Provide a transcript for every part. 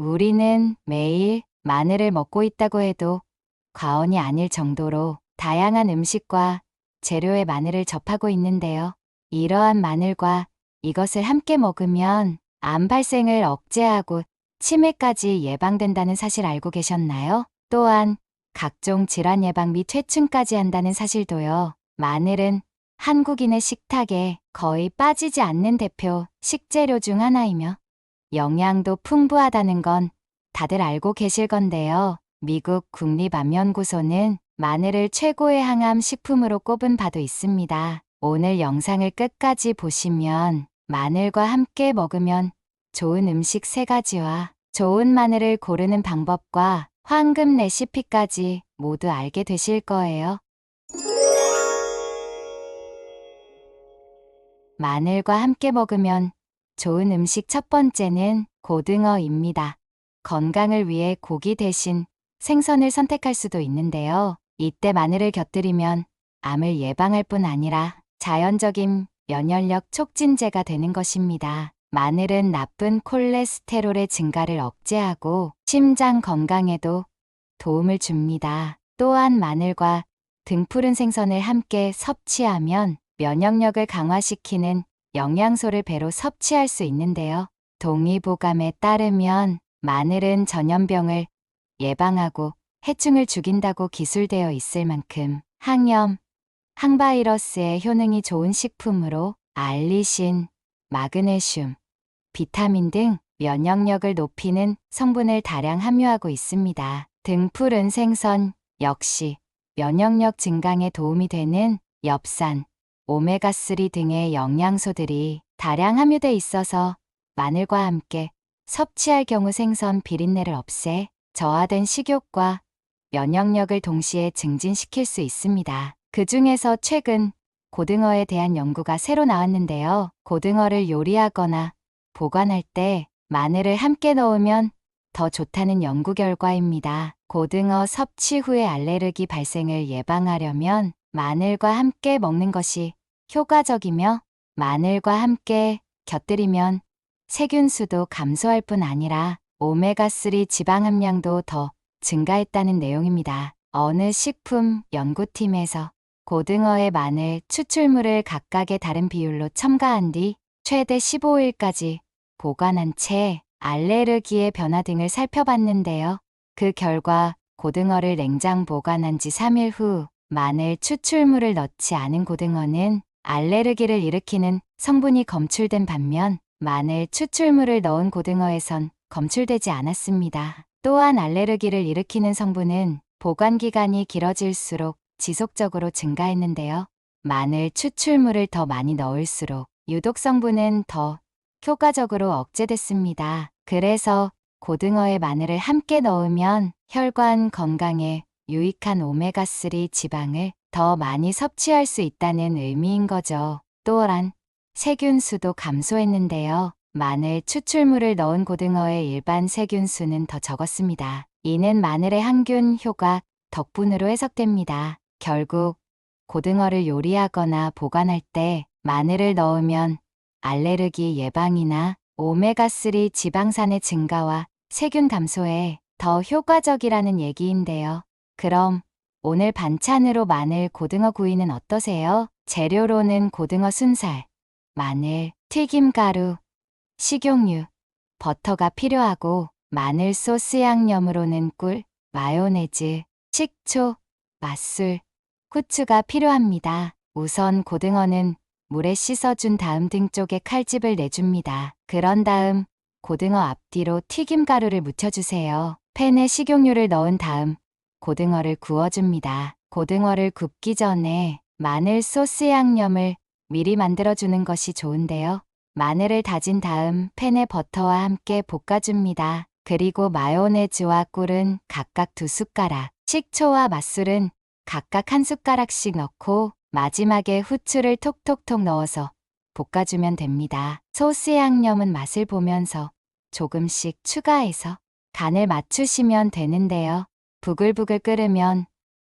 우리는 매일 마늘을 먹고 있다고 해도 과언이 아닐 정도로 다양한 음식과 재료에 마늘을 접하고 있는데요. 이러한 마늘과 이것을 함께 먹으면 암 발생을 억제하고 치매까지 예방된다는 사실 알고 계셨나요? 또한 각종 질환 예방 및 퇴충까지 한다는 사실도요. 마늘은 한국인의 식탁에 거의 빠지지 않는 대표 식재료 중 하나이며 영양도 풍부하다는 건 다들 알고 계실 건데요. 미국 국립암연구소는 마늘을 최고의 항암 식품으로 꼽은 바도 있습니다. 오늘 영상을 끝까지 보시면 마늘과 함께 먹으면 좋은 음식 3가지와 좋은 마늘을 고르는 방법과 황금 레시피까지 모두 알게 되실 거예요. 마늘과 함께 먹으면 좋은 음식 첫 번째는 고등어입니다. 건강을 위해 고기 대신 생선을 선택할 수도 있는데요. 이때 마늘을 곁들이면 암을 예방할 뿐 아니라 자연적인 면역력 촉진제가 되는 것입니다. 마늘은 나쁜 콜레스테롤의 증가를 억제하고 심장 건강에도 도움을 줍니다. 또한 마늘과 등푸른 생선을 함께 섭취하면 면역력을 강화시키는 영양소를 배로 섭취할 수 있는데요. 동의보감에 따르면 마늘은 전염병을 예방하고 해충을 죽인다고 기술되어 있을 만큼 항염, 항바이러스에 효능이 좋은 식품으로 알리신, 마그네슘, 비타민 등 면역력을 높이는 성분을 다량 함유하고 있습니다. 등푸른 생선 역시 면역력 증강에 도움이 되는 엽산, 오메가3 등의 영양소들이 다량 함유돼 있어서 마늘과 함께 섭취할 경우 생선 비린내를 없애 저하된 식욕과 면역력을 동시에 증진시킬 수 있습니다. 그 중에서 최근 고등어에 대한 연구가 새로 나왔는데요. 고등어를 요리하거나 보관할 때 마늘을 함께 넣으면 더 좋다는 연구 결과입니다. 고등어 섭취 후의 알레르기 발생을 예방하려면 마늘과 함께 먹는 것이 효과적이며 마늘과 함께 곁들이면 세균수도 감소할 뿐 아니라 오메가3 지방 함량도 더 증가했다는 내용입니다. 어느 식품 연구팀에서 고등어의 마늘 추출물을 각각의 다른 비율로 첨가한 뒤 최대 15일까지 보관한 채 알레르기의 변화 등을 살펴봤는데요. 그 결과 고등어를 냉장 보관한 지 3일 후 마늘 추출물을 넣지 않은 고등어는 알레르기를 일으키는 성분이 검출된 반면 마늘 추출물을 넣은 고등어에선 검출되지 않았습니다. 또한 알레르기를 일으키는 성분은 보관 기간이 길어질수록 지속적으로 증가했는데요. 마늘 추출물을 더 많이 넣을수록 유독 성분은 더 효과적으로 억제됐습니다. 그래서 고등어에 마늘을 함께 넣으면 혈관 건강에 유익한 오메가3 지방을 더 많이 섭취할 수 있다는 의미인 거죠. 또한 세균수도 감소했는데요. 마늘 추출물을 넣은 고등어의 일반 세균수는 더 적었습니다. 이는 마늘의 항균 효과 덕분으로 해석됩니다. 결국 고등어를 요리하거나 보관할 때 마늘을 넣으면 알레르기 예방이나 오메가3 지방산의 증가와 세균 감소에 더 효과적이라는 얘기인데요. 그럼 오늘 반찬으로 마늘 고등어 구이는 어떠세요? 재료로는 고등어 순살, 마늘, 튀김가루, 식용유, 버터가 필요하고 마늘 소스 양념으로는 꿀, 마요네즈, 식초, 맛술, 후추가 필요합니다. 우선 고등어는 물에 씻어준 다음 등 쪽에 칼집을 내줍니다. 그런 다음 고등어 앞뒤로 튀김가루를 묻혀주세요. 팬에 식용유를 넣은 다음 고등어를 구워줍니다. 고등어를 굽기 전에 마늘 소스 양념을 미리 만들어주는 것이 좋은데요. 마늘을 다진 다음 팬에 버터와 함께 볶아줍니다. 그리고 마요네즈와 꿀은 각각 2숟가락, 식초와 맛술은 각각 1숟가락씩 넣고 마지막에 후추를 톡톡톡 넣어서 볶아주면 됩니다. 소스 양념은 맛을 보면서 조금씩 추가해서 간을 맞추시면 되는데요. 부글부글 끓으면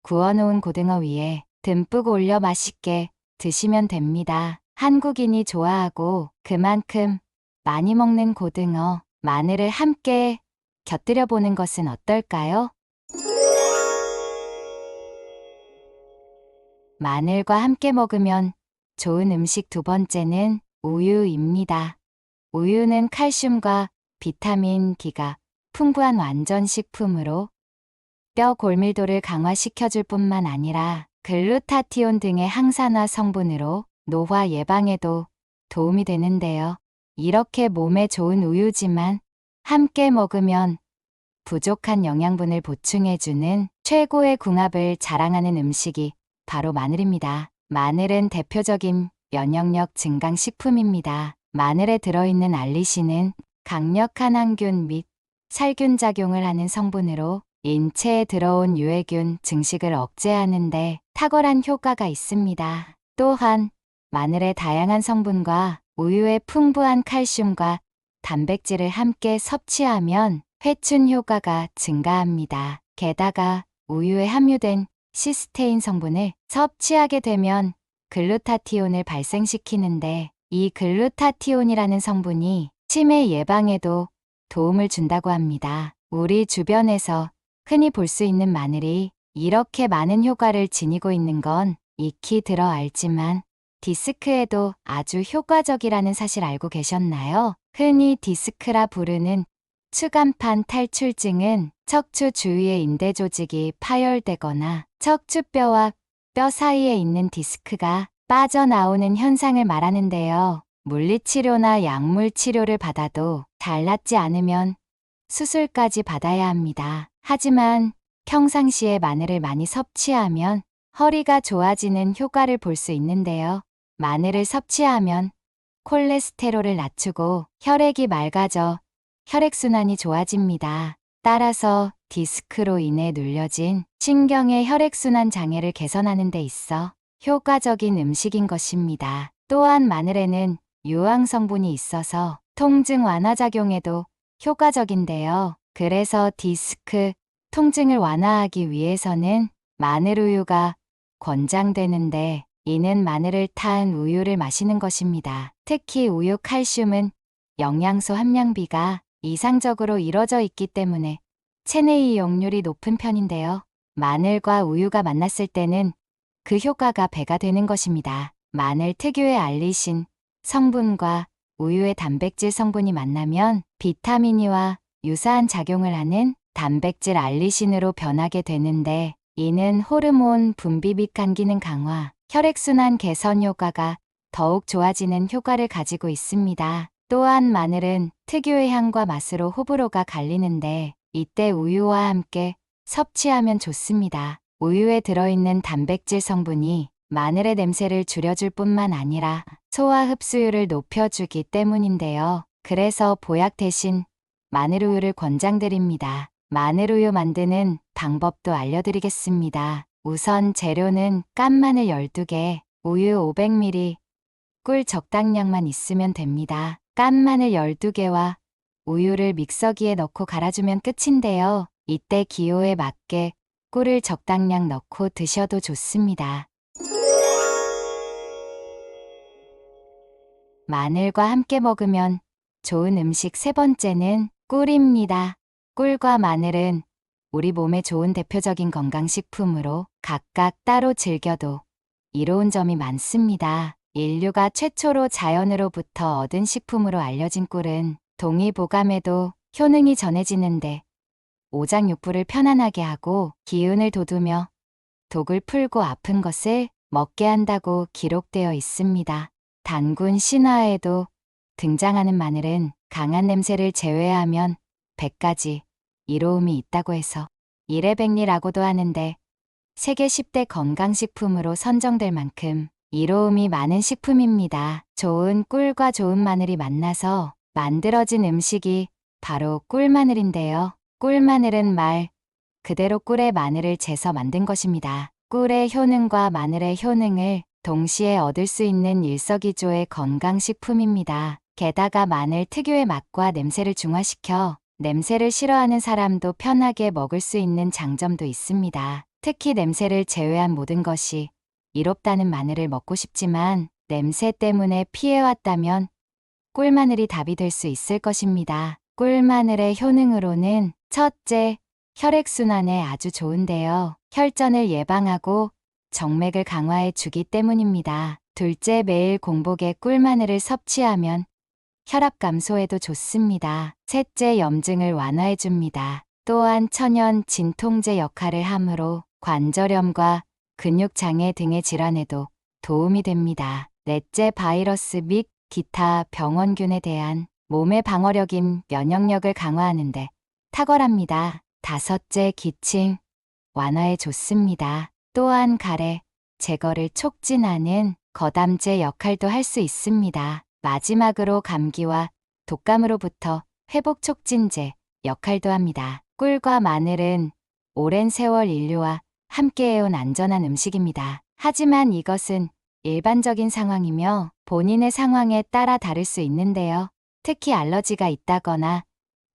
구워놓은 고등어 위에 듬뿍 올려 맛있게 드시면 됩니다. 한국인이 좋아하고 그만큼 많이 먹는 고등어, 마늘을 함께 곁들여 보는 것은 어떨까요? 마늘과 함께 먹으면 좋은 음식 두 번째는 우유입니다. 우유는 칼슘과 비타민 D가 풍부한 완전 식품으로 뼈 골밀도를 강화시켜줄 뿐만 아니라 글루타티온 등의 항산화 성분으로 노화 예방에도 도움이 되는데요. 이렇게 몸에 좋은 우유지만 함께 먹으면 부족한 영양분을 보충해주는 최고의 궁합을 자랑하는 음식이 바로 마늘입니다. 마늘은 대표적인 면역력 증강 식품입니다. 마늘에 들어있는 알리신은 강력한 항균 및 살균 작용을 하는 성분으로 인체에 들어온 유해균 증식을 억제하는 데 탁월한 효과가 있습니다. 또한 마늘의 다양한 성분과 우유의 풍부한 칼슘과 단백질을 함께 섭취하면 회춘 효과가 증가합니다. 게다가 우유에 함유된 시스테인 성분을 섭취하게 되면 글루타티온을 발생시키는데 이 글루타티온이라는 성분이 치매 예방에도 도움을 준다고 합니다. 우리 주변에서 흔히 볼 수 있는 마늘이 이렇게 많은 효과를 지니고 있는 건 익히 들어 알지만 디스크에도 아주 효과적이라는 사실 알고 계셨나요? 흔히 디스크라 부르는 추간판 탈출증은 척추 주위의 인대 조직이 파열되거나 척추뼈와 뼈 사이에 있는 디스크가 빠져나오는 현상을 말하는데요. 물리치료나 약물 치료를 받아도 잘 낫지 않으면 수술까지 받아야 합니다. 하지만 평상시에 마늘을 많이 섭취하면 허리가 좋아지는 효과를 볼 수 있는데요. 마늘을 섭취하면 콜레스테롤을 낮추고 혈액이 맑아져 혈액순환이 좋아집니다. 따라서 디스크로 인해 눌려진 신경의 혈액순환 장애를 개선하는 데 있어 효과적인 음식인 것입니다. 또한 마늘에는 유황 성분이 있어서 통증 완화 작용에도 효과적인데요. 그래서 디스크 통증을 완화하기 위해서는 마늘 우유가 권장되는데 이는 마늘을 탄 우유를 마시는 것입니다. 특히 우유 칼슘은 영양소 함량비가 이상적으로 이뤄져 있기 때문에 체내 이용률이 높은 편인데요. 마늘과 우유가 만났을 때는 그 효과가 배가 되는 것입니다. 마늘 특유의 알리신 성분과 우유의 단백질 성분이 만나면 비타민이와 유사한 작용을 하는 단백질 알리신으로 변하게 되는데 이는 호르몬 분비 및 간 기능 강화, 혈액순환 개선 효과가 더욱 좋아지는 효과를 가지고 있습니다. 또한 마늘은 특유의 향과 맛으로 호불호가 갈리는데 이때 우유와 함께 섭취하면 좋습니다. 우유에 들어있는 단백질 성분이 마늘의 냄새를 줄여줄 뿐만 아니라 소화 흡수율을 높여주기 때문인데요. 그래서 보약 대신 마늘우유를 권장드립니다. 마늘우유 만드는 방법도 알려드리겠습니다. 우선 재료는 깐 마늘 12개, 우유 500ml, 꿀 적당량만 있으면 됩니다. 깐 마늘 12개와 우유를 믹서기에 넣고 갈아주면 끝인데요. 이때 기호에 맞게 꿀을 적당량 넣고 드셔도 좋습니다. 마늘과 함께 먹으면 좋은 음식 세 번째는 꿀입니다. 꿀과 마늘은 우리 몸에 좋은 대표적인 건강식품으로 각각 따로 즐겨도 이로운 점이 많습니다. 인류가 최초로 자연으로부터 얻은 식품으로 알려진 꿀은 동의보감에도 효능이 전해지는데 오장육부를 편안하게 하고 기운을 돋우며 독을 풀고 아픈 것을 먹게 한다고 기록되어 있습니다. 단군 신화에도 등장하는 마늘은 강한 냄새를 제외하면 100가지 이로움이 있다고 해서 일회백리라고도 하는데 세계 10대 건강식품으로 선정될 만큼 이로움이 많은 식품입니다. 좋은 꿀과 좋은 마늘이 만나서 만들어진 음식이 바로 꿀마늘인데요. 꿀마늘은 말 그대로 꿀에 마늘을 재서 만든 것입니다. 꿀의 효능과 마늘의 효능을 동시에 얻을 수 있는 일석이조의 건강식품입니다. 게다가 마늘 특유의 맛과 냄새를 중화시켜 냄새를 싫어하는 사람도 편하게 먹을 수 있는 장점도 있습니다. 특히 냄새를 제외한 모든 것이 이롭다는 마늘을 먹고 싶지만 냄새 때문에 피해왔다면 꿀마늘이 답이 될 수 있을 것입니다. 꿀마늘의 효능으로는 첫째, 혈액순환에 아주 좋은데요. 혈전을 예방하고 정맥을 강화해 주기 때문입니다. 둘째, 매일 공복에 꿀마늘을 섭취하면 혈압 감소에도 좋습니다. 셋째, 염증을 완화해 줍니다. 또한 천연 진통제 역할을 하므로 관절염과 근육장애 등의 질환에도 도움이 됩니다. 넷째, 바이러스 및 기타 병원균에 대한 몸의 방어력인 면역력을 강화하는데 탁월합니다. 다섯째, 기침 완화에 좋습니다. 또한 가래 제거를 촉진하는 거담제 역할도 할 수 있습니다. 마지막으로 감기와 독감으로부터 회복 촉진제 역할도 합니다. 꿀과 마늘은 오랜 세월 인류와 함께해온 안전한 음식입니다. 하지만 이것은 일반적인 상황이며 본인의 상황에 따라 다를 수 있는데요. 특히 알러지가 있다거나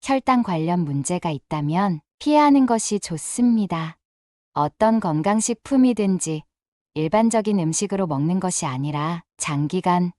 혈당 관련 문제가 있다면 피하는 것이 좋습니다. 어떤 건강식품이든지 일반적인 음식으로 먹는 것이 아니라 장기간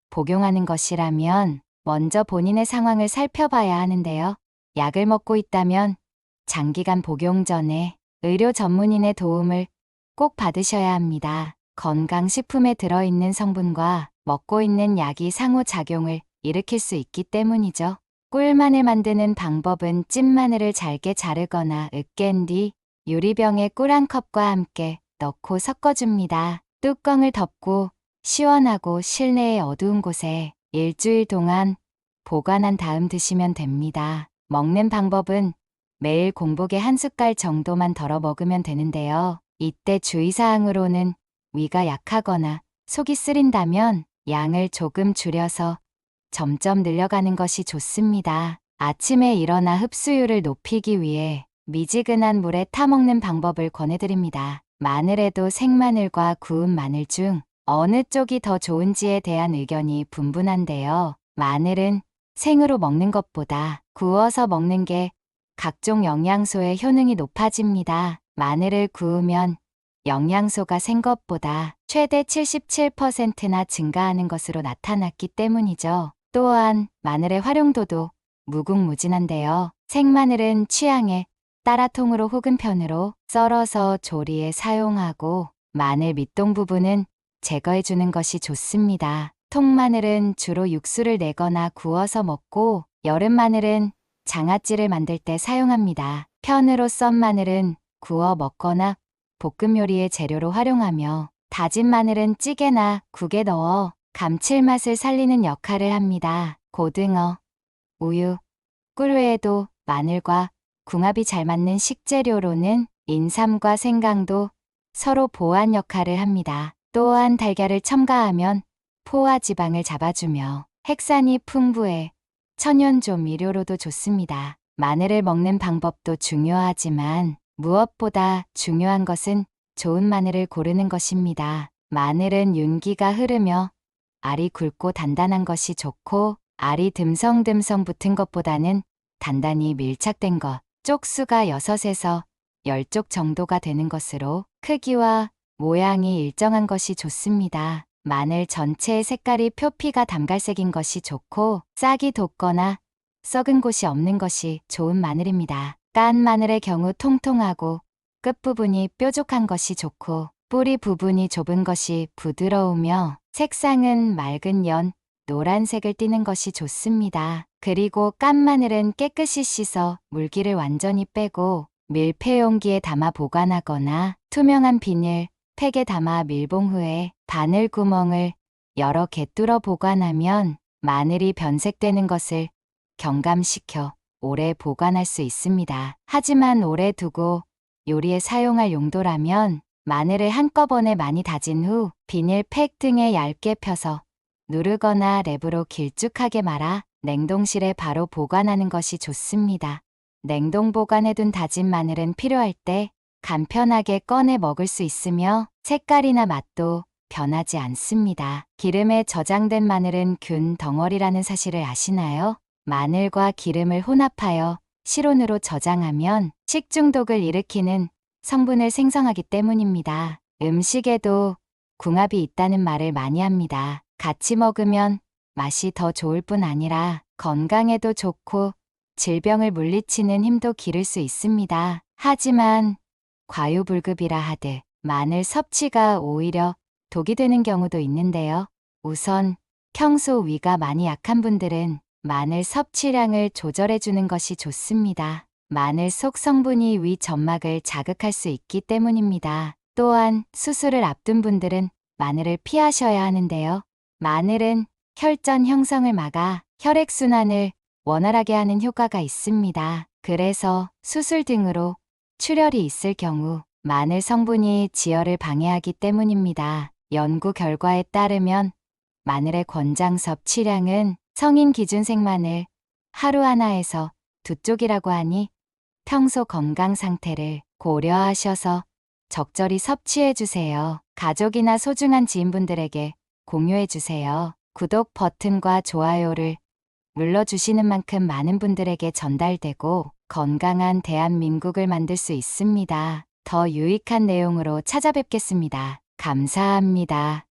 복용하는 것이라면 먼저 본인의 상황을 살펴봐야 하는데요. 약을 먹고 있다면 장기간 복용 전에 의료 전문인의 도움을 꼭 받으셔야 합니다. 건강식품에 들어있는 성분과 먹고 있는 약이 상호작용을 일으킬 수 있기 때문이죠. 꿀마늘 만드는 방법은 찐마늘을 잘게 자르거나 으깬 뒤 유리병에 꿀 한 컵과 함께 넣고 섞어줍니다. 뚜껑을 덮고 시원하고 실내의 어두운 곳에 일주일 동안 보관한 다음 드시면 됩니다. 먹는 방법은 매일 공복에 한 숟갈 정도만 덜어 먹으면 되는데요. 이때 주의사항으로는 위가 약하거나 속이 쓰린다면 양을 조금 줄여서 점점 늘려가는 것이 좋습니다. 아침에 일어나 흡수율을 높이기 위해 미지근한 물에 타먹는 방법을 권해드립니다. 마늘에도 생마늘과 구운 마늘 중 어느 쪽이 더 좋은지에 대한 의견이 분분한데요. 마늘은 생으로 먹는 것보다 구워서 먹는 게 각종 영양소의 효능이 높아집니다. 마늘을 구우면 영양소가 생 것보다 최대 77%나 증가하는 것으로 나타났기 때문이죠. 또한 마늘의 활용도도 무궁무진한데요. 생마늘은 취향에 따라 통으로 혹은 편으로 썰어서 조리에 사용하고 마늘 밑동 부분은 제거해 주는 것이 좋습니다. 통마늘은 주로 육수를 내거나 구워서 먹고 여름 마늘은 장아찌를 만들 때 사용합니다. 편으로 썬 마늘은 구워 먹거나 볶음 요리의 재료로 활용하며 다진 마늘은 찌개나 국에 넣어 감칠맛을 살리는 역할을 합니다. 고등어, 우유, 꿀 외에도 마늘과 궁합이 잘 맞는 식재료로는 인삼과 생강도 서로 보완 역할을 합니다. 또한 달걀을 첨가하면 포화 지방을 잡아주며 핵산이 풍부해 천연조미료로도 좋습니다. 마늘을 먹는 방법도 중요하지만 무엇보다 중요한 것은 좋은 마늘을 고르는 것입니다. 마늘은 윤기가 흐르며 알이 굵고 단단한 것이 좋고 알이 듬성듬성 붙은 것보다는 단단히 밀착된 것, 쪽수가 6에서 10쪽 정도가 되는 것으로 크기와 모양이 일정한 것이 좋습니다. 마늘 전체의 색깔이 표피가 담갈색인 것이 좋고 싹이 돋거나 썩은 곳이 없는 것이 좋은 마늘입니다. 깐 마늘의 경우 통통하고 끝부분이 뾰족한 것이 좋고 뿌리 부분이 좁은 것이 부드러우며 색상은 맑은 연, 노란색을 띠는 것이 좋습니다. 그리고 깐 마늘은 깨끗이 씻어 물기를 완전히 빼고 밀폐용기에 담아 보관하거나 투명한 비닐, 팩에 담아 밀봉 후에 바늘 구멍을 여러 개 뚫어 보관하면 마늘이 변색되는 것을 경감시켜 오래 보관할 수 있습니다. 하지만 오래 두고 요리에 사용할 용도라면 마늘을 한꺼번에 많이 다진 후 비닐팩 등에 얇게 펴서 누르거나 랩으로 길쭉하게 말아 냉동실에 바로 보관하는 것이 좋습니다. 냉동 보관해둔 다진 마늘은 필요할 때 간편하게 꺼내 먹을 수 있으며 색깔이나 맛도 변하지 않습니다. 기름에 저장된 마늘은 균 덩어리라는 사실을 아시나요? 마늘과 기름을 혼합하여 실온으로 저장하면 식중독을 일으키는 성분을 생성하기 때문입니다. 음식에도 궁합이 있다는 말을 많이 합니다. 같이 먹으면 맛이 더 좋을 뿐 아니라 건강에도 좋고 질병을 물리치는 힘도 기를 수 있습니다. 하지만 과유불급이라 하듯 마늘 섭취가 오히려 독이 되는 경우도 있는데요. 우선 평소 위가 많이 약한 분들은 마늘 섭취량을 조절해 주는 것이 좋습니다. 마늘 속 성분이 위 점막을 자극할 수 있기 때문입니다. 또한 수술을 앞둔 분들은 마늘을 피하셔야 하는데요. 마늘은 혈전 형성을 막아 혈액순환을 원활하게 하는 효과가 있습니다. 그래서 수술 등으로 출혈이 있을 경우 마늘 성분이 지혈을 방해하기 때문입니다. 연구 결과에 따르면 마늘의 권장 섭취량은 성인 기준 생마늘 하루 하나에서 2쪽이라고 하니 평소 건강 상태를 고려하셔서 적절히 섭취해 주세요. 가족이나 소중한 지인분들에게 공유해 주세요. 구독 버튼과 좋아요를 눌러주시는 만큼 많은 분들에게 전달되고 건강한 대한민국을 만들 수 있습니다. 더 유익한 내용으로 찾아뵙겠습니다. 감사합니다.